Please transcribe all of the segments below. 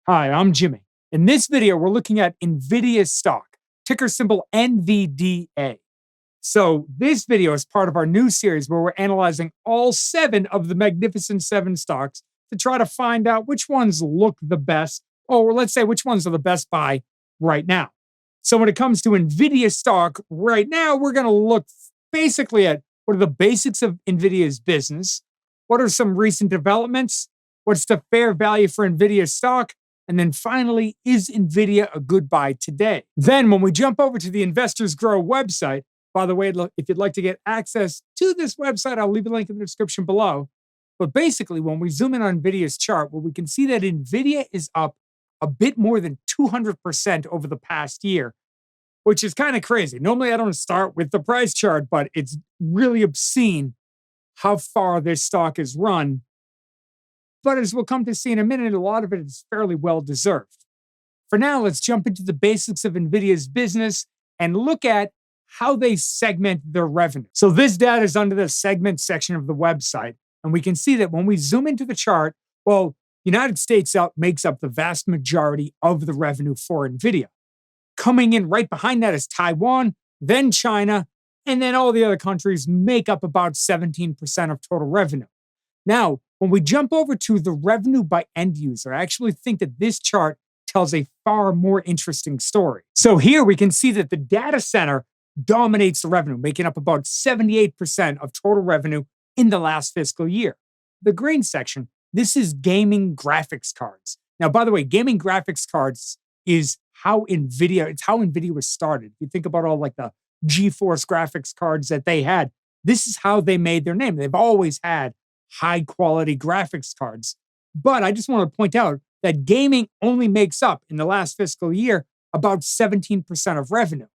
Hi, I'm Jimmy. In this video, we're looking at Nvidia stock, ticker symbol NVDA. So this video is part of our new series where we're analyzing all 7 of the Magnificent 7 stocks to try to find out which ones look the best, or let's say which ones are the best buy right now. So when it comes to Nvidia stock right now, we're going to look basically at what are the basics of Nvidia's business, what are some recent developments, what's the fair value for Nvidia stock, and then finally, is Nvidia a good buy today? Then when we jump over to the Investors Grow website, by the way, if you'd like to get access to this website, I'll leave a link in the description below. But basically, when we zoom in on Nvidia's chart, well, we can see that Nvidia is up a bit more than 200% over the past year, which is kind of crazy. Normally, I don't start with the price chart, but it's really obscene how far this stock has run. But as we'll come to see in a minute, a lot of it is fairly well deserved. For now, let's jump into the basics of Nvidia's business and look at how they segment their revenue. So this data is under the segment section of the website. And we can see that when we zoom into the chart, well, United States makes up the vast majority of the revenue for Nvidia. Coming in right behind that is Taiwan, then China, and then all the other countries make up about 17% of total revenue. Now, when we jump over to the revenue by end user, I actually think that this chart tells a far more interesting story. So here we can see that the data center dominates the revenue, making up about 78% of total revenue in the last fiscal year. The green section, this is gaming graphics cards. Now, by the way, gaming graphics cards is how NVIDIA was started. If you think about all like the GeForce graphics cards that they had, this is how they made their name. They've always had high quality graphics cards. But I just want to point out that gaming only makes up in the last fiscal year about 17% of revenue.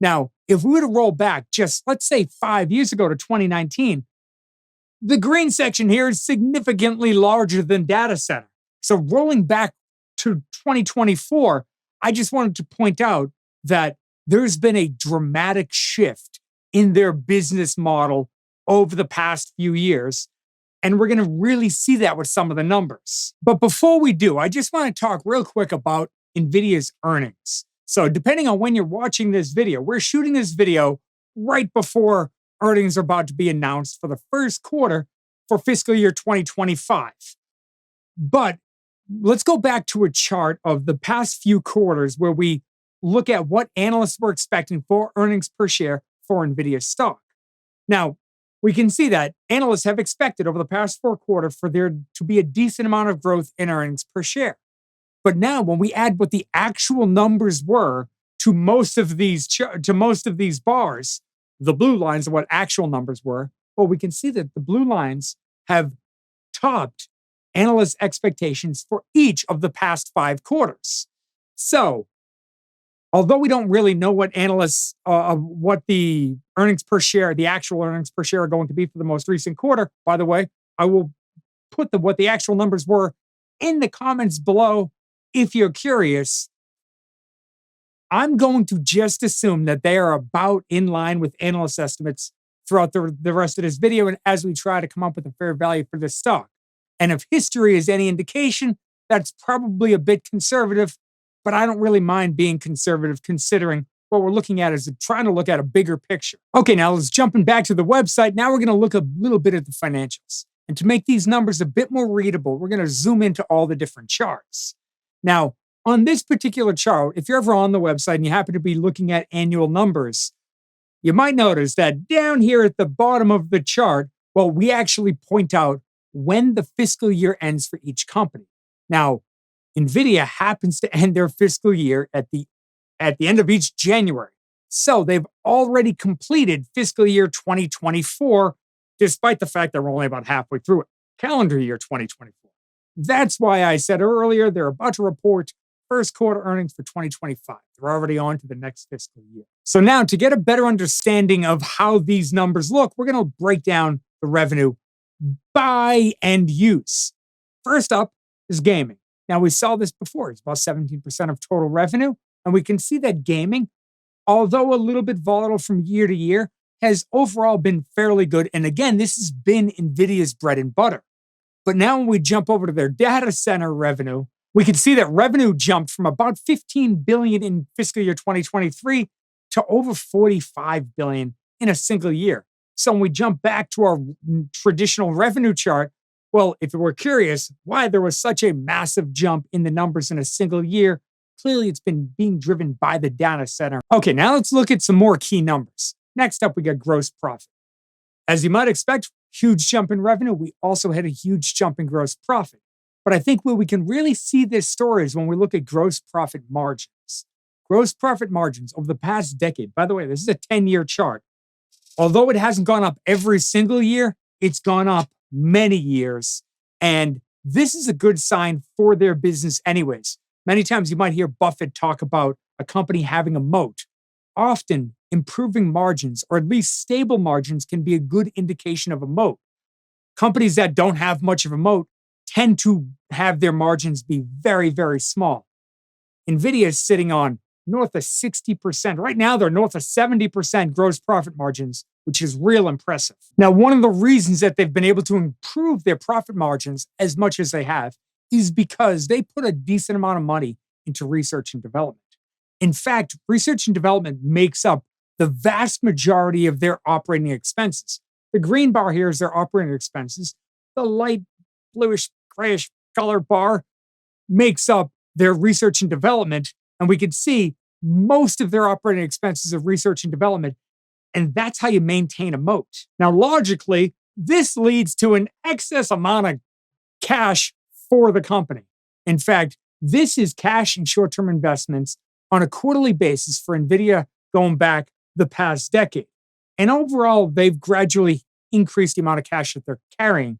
Now, if we were to roll back just, let's say 5 years ago to 2019, the green section here is significantly larger than data center. So rolling back to 2024, I just wanted to point out that there's been a dramatic shift in their business model over the past few years. And we're going to really see that with some of the numbers. But before we do, I just want to talk real quick about NVIDIA's earnings. So depending on when you're watching this video, we're shooting this video right before earnings are about to be announced for the first quarter for fiscal year 2025. But let's go back to a chart of the past few quarters where we look at what analysts were expecting for earnings per share for NVIDIA stock. Now, we can see that analysts have expected over the past 4 quarters for there to be a decent amount of growth in earnings per share. But now when we add what the actual numbers were to most of these bars, the blue lines are what actual numbers were, well, we can see that the blue lines have topped analysts' expectations for each of the past 5 quarters. So, although we don't really know what analysts, what the earnings per share, the actual earnings per share are going to be for the most recent quarter, by the way, I will put what the actual numbers were in the comments below if you're curious. I'm going to just assume that they are about in line with analyst estimates throughout the rest of this video and as we try to come up with a fair value for this stock. And if history is any indication, that's probably a bit conservative, but I don't really mind being conservative considering what we're looking at is trying to look at a bigger picture. Okay, now let's jump back to the website. Now we're going to look a little bit at the financials. And to make these numbers a bit more readable, we're going to zoom into all the different charts. Now, on this particular chart, if you're ever on the website and you happen to be looking at annual numbers, you might notice that down here at the bottom of the chart, well, we actually point out when the fiscal year ends for each company. Now, NVIDIA happens to end their fiscal year at the end of each January. So they've already completed fiscal year 2024, despite the fact that we're only about halfway through it, calendar year 2024. That's why I said earlier, they're about to report first quarter earnings for 2025. They're already on to the next fiscal year. So now to get a better understanding of how these numbers look, we're going to break down the revenue by end use. First up is gaming. Now, we saw this before. It's about 17% of total revenue. And we can see that gaming, although a little bit volatile from year to year, has overall been fairly good. And again, this has been NVIDIA's bread and butter. But now when we jump over to their data center revenue, We can see that revenue jumped from about 15 billion in fiscal year 2023 to over 45 billion in a single year. So when we jump back to our traditional revenue chart, well, if we're curious why there was such a massive jump in the numbers in a single year, clearly it's been being driven by the data center. Okay, now let's look at some more key numbers. Next up, we got gross profit. As you might expect, huge jump in revenue. We also had a huge jump in gross profit. But I think where we can really see this story is when we look at gross profit margins. Gross profit margins over the past decade, by the way, this is a 10-year chart. Although it hasn't gone up every single year, it's gone up many years. And this is a good sign for their business anyways. Many times you might hear Buffett talk about a company having a moat. Often, improving margins, or at least stable margins, can be a good indication of a moat. Companies that don't have much of a moat tend to have their margins be very, very small. Nvidia is sitting on north of 60%. Right now, they're north of 70% gross profit margins, which is real impressive. Now, one of the reasons that they've been able to improve their profit margins as much as they have is because they put a decent amount of money into research and development. In fact, research and development makes up the vast majority of their operating expenses. The green bar here is their operating expenses. The light bluish, grayish color bar makes up their research and development. And we can see most of their operating expenses of research and development. And that's how you maintain a moat. Now, logically, this leads to an excess amount of cash for the company. In fact, this is cash and short-term investments on a quarterly basis for Nvidia going back the past decade. And overall, they've gradually increased the amount of cash that they're carrying.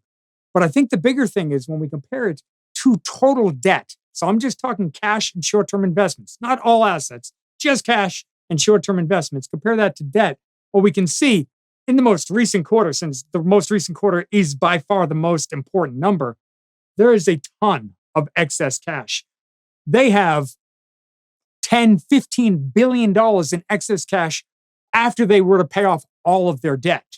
But I think the bigger thing is when we compare it to total debt. So I'm just talking cash and short-term investments, not all assets, just cash and short-term investments. Compare that to debt. Well, we can see in the most recent quarter, since the most recent quarter is by far the most important number, there is a ton of excess cash. They have $10-15 billion in excess cash after they were to pay off all of their debt.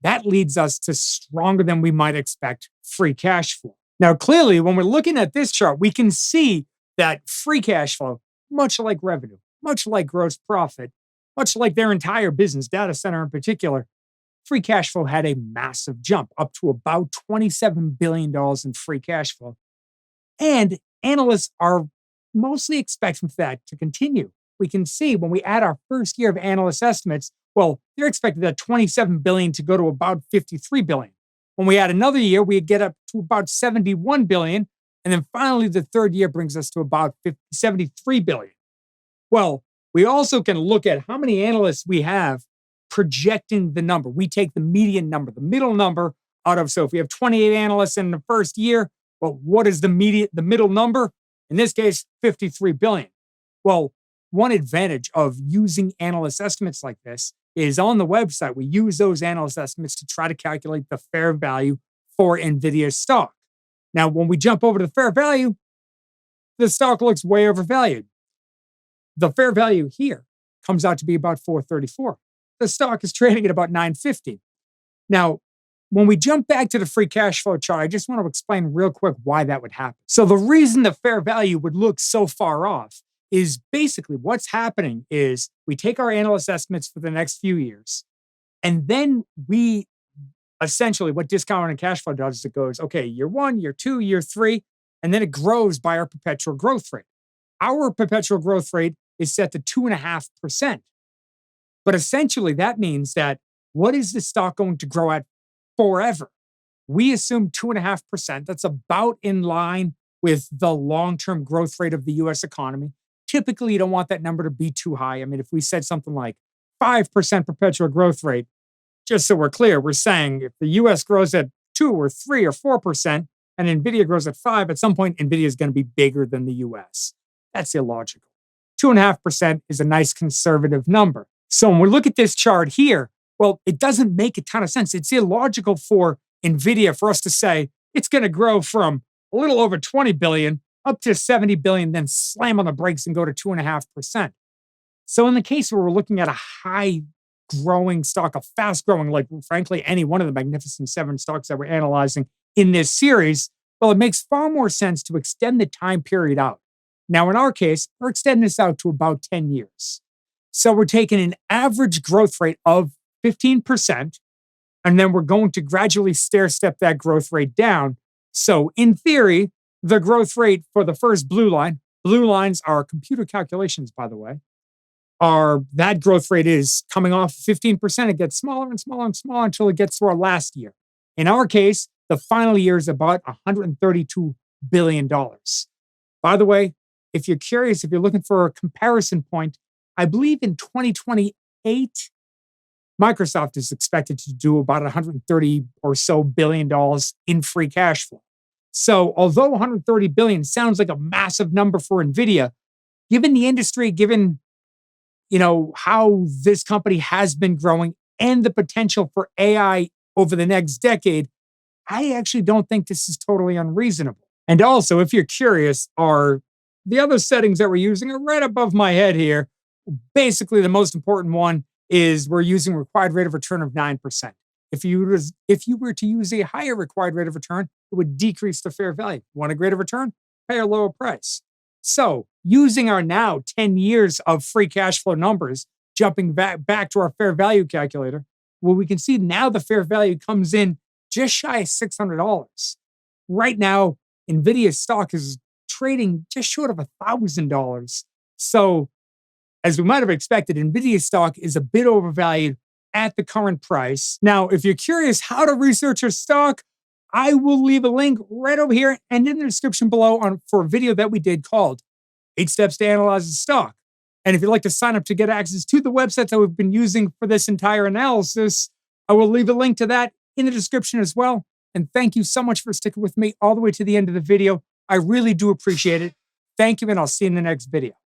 That leads us to stronger than we might expect free cash flow. Now, clearly, when we're looking at this chart, we can see that free cash flow, much like revenue, much like gross profit, much like their entire business, data center in particular, free cash flow had a massive jump up to about $27 billion in free cash flow. And analysts are mostly expecting that to continue. We can see when we add our first year of analyst estimates, well, they're expecting that $27 billion to go to about $53 billion. When we add another year, we get up to about $71 billion. And then finally, the third year brings us to about $73 billion. Well, we also can look at how many analysts we have projecting the number. We take the median number, the middle number out of, so if we have 28 analysts in the first year, well, what is the middle number? In this case, 53 billion. Well, one advantage of using analyst estimates like this is on the website, we use those analyst estimates to try to calculate the fair value for Nvidia's stock. Now, when we jump over to the fair value, the stock looks way overvalued. The fair value here comes out to be about 434. The stock is trading at about 950. Now, when we jump back to the free cash flow chart, I just want to explain real quick why that would happen. So the reason the fair value would look so far off is basically what's happening is we take our analyst estimates for the next few years, and then we essentially, what discounted cash flow does is it goes, okay, year 1, year 2, year 3, and then it grows by our perpetual growth rate. Our perpetual growth rate is set to 2.5%. But essentially, that means that what is the stock going to grow at forever? We assume 2.5%. That's about in line with the long-term growth rate of the US economy. Typically, you don't want that number to be too high. I mean, if we said something like 5% perpetual growth rate, just so we're clear, we're saying if the US grows at 2 or 3 or 4% and NVIDIA grows at 5, at some point, NVIDIA is going to be bigger than the US. That's illogical. 2.5% is a nice conservative number. So when we look at this chart here, well, it doesn't make a ton of sense. It's illogical for NVIDIA for us to say it's going to grow from a little over 20 billion up to 70 billion, then slam on the brakes and go to 2.5%. So in the case where we're looking at a high growing stock, a fast growing, like frankly, any one of the Magnificent Seven stocks that we're analyzing in this series, Well, it makes far more sense to extend the time period out. Now, in our case, we're extending this out to about 10 years. So we're taking an average growth rate of 15%, and then we're going to gradually stair step that growth rate down. So, in theory, the growth rate for the first blue lines are computer calculations, by the way, are that growth rate is coming off 15%. It gets smaller and smaller and smaller until it gets to our last year. In our case, the final year is about $132 billion. By the way, if you're curious, if you're looking for a comparison point, I believe in 2028, Microsoft is expected to do about $130 or so billion in free cash flow. So, although 130 billion sounds like a massive number for Nvidia, given the industry, given how this company has been growing and the potential for AI over the next decade, I actually don't think this is totally unreasonable. And also, if you're curious, the other settings that we're using are right above my head here. Basically, the most important one is we're using required rate of return of 9%. If you were to use a higher required rate of return, it would decrease the fair value. Want a greater return? Pay a lower price. So, using our now 10 years of free cash flow numbers, jumping back to our fair value calculator, well, we can see now the fair value comes in just shy of $600. Right now, Nvidia's stock is trading just short of $1,000. So, as we might have expected, Nvidia's stock is a bit overvalued at the current price. Now, if you're curious how to research a stock, I will leave a link right over here and in the description below for a video that we did called 8 Steps to Analyze a Stock. And if you'd like to sign up to get access to the websites that we've been using for this entire analysis, I will leave a link to that in the description as well. And thank you so much for sticking with me all the way to the end of the video. I really do appreciate it. Thank you, and I'll see you in the next video.